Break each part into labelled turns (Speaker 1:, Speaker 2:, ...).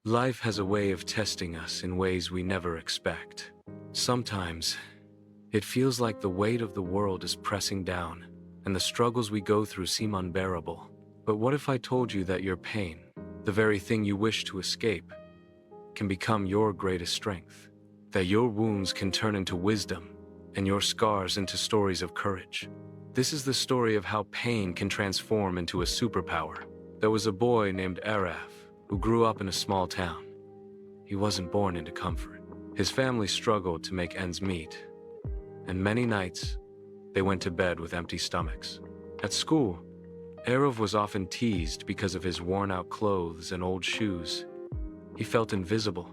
Speaker 1: Life has a way of testing us in ways we never expect. Sometimes, it feels like the weight of the world is pressing down, and the struggles we go through seem unbearable. But what if I told you that your pain, the very thing you wish to escape, can become your greatest strength? That your wounds can turn into wisdom, and your scars into stories of courage. This is the story of how pain can transform into a superpower. There was a boy named Araf who grew up in a small town. He wasn't born into comfort. His family struggled to make ends meet, and many nights, they went to bed with empty stomachs. At school, Araf was often teased because of his worn-out clothes and old shoes. He felt invisible,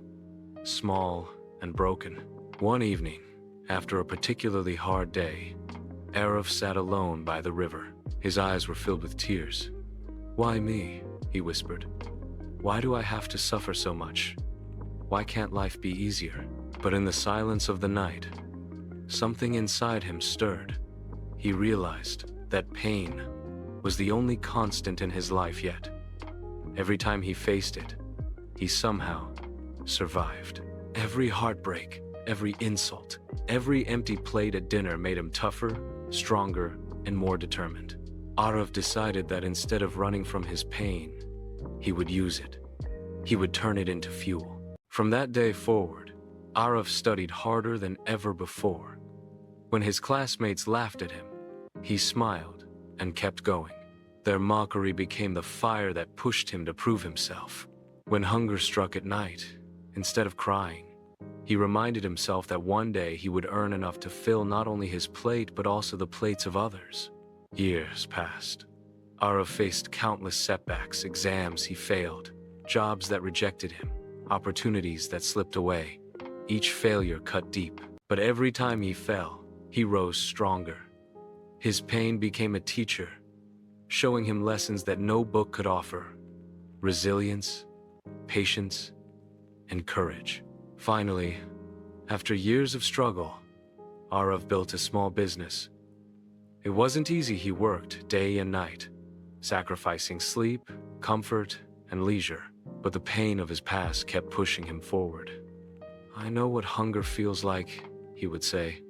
Speaker 1: small, and broken. One evening, after a particularly hard day, Araf sat alone by the river. His eyes were filled with tears. "Why me?" he whispered. "Why do I have to suffer so much? Why can't life be easier?" But in the silence of the night, something inside him stirred. He realized that pain was the only constant in his life yet. Every time he faced it, he somehow survived. Every heartbreak, every insult, every empty plate at dinner made him tougher, stronger, and more determined. Araf decided that instead of running from his pain, he would use it. He would turn it into fuel. From that day forward, Araf studied harder than ever before. When his classmates laughed at him, he smiled and kept going. Their mockery became the fire that pushed him to prove himself. When hunger struck at night, instead of crying, he reminded himself that one day he would earn enough to fill not only his plate but also the plates of others. Years passed. Araf faced countless setbacks, exams he failed, jobs that rejected him, opportunities that slipped away. Each failure cut deep, but every time he fell, he rose stronger. His pain became a teacher, showing him lessons that no book could offer: resilience, patience, and courage. Finally, after years of struggle, Araf built a small business. It wasn't easy. He worked day and night, sacrificing sleep, comfort, and leisure. But the pain of his past kept pushing him forward. "I know what hunger feels like," he would say.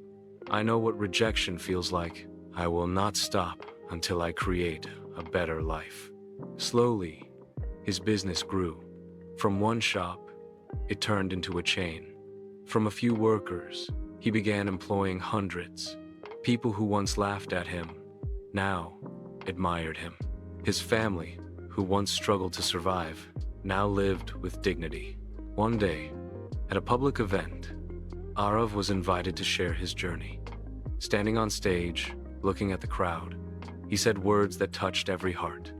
Speaker 1: "I know what rejection feels like. I will not stop until I create a better life." Slowly, his business grew. From one shop, it turned into a chain. From a few workers, he began employing hundreds. People who once laughed at him, now admired him. His family, who once struggled to survive, now lived with dignity. One day, at a public event, Araf was invited to share his journey. Standing on stage, looking at the crowd, he said words that touched every heart.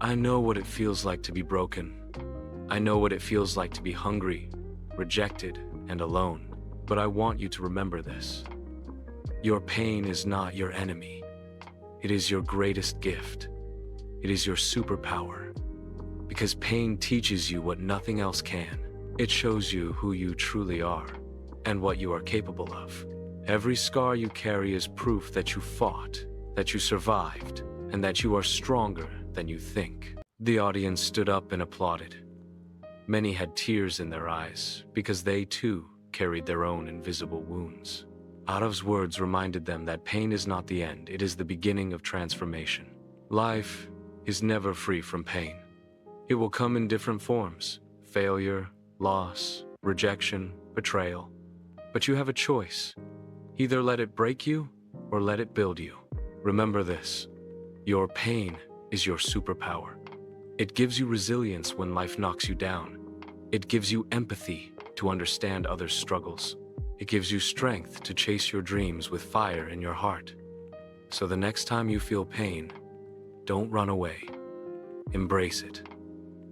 Speaker 1: "I know what it feels like to be broken. I know what it feels like to be hungry, rejected, and alone. But I want you to remember this. Your pain is not your enemy. It is your greatest gift. It is your superpower. Because pain teaches you what nothing else can. It shows you who you truly are and what you are capable of. Every scar you carry is proof that you fought, that you survived, and that you are stronger than you think." The audience stood up and applauded. Many had tears in their eyes because they too carried their own invisible wounds. Araf's words reminded them that pain is not the end, it is the beginning of transformation. Life is never free from pain. It will come in different forms: failure, loss, rejection, betrayal. But you have a choice. Either let it break you or let it build you. Remember this: your pain is your superpower. It gives you resilience when life knocks you down. It gives you empathy to understand others' struggles. It gives you strength to chase your dreams with fire in your heart. So the next time you feel pain, don't run away. Embrace it.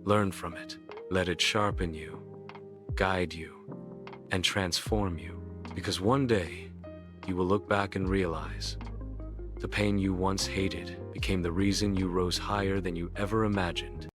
Speaker 1: Learn from it. Let it sharpen you, guide you, and transform you. Because one day, you will look back and realize the pain you once hated became the reason you rose higher than you ever imagined.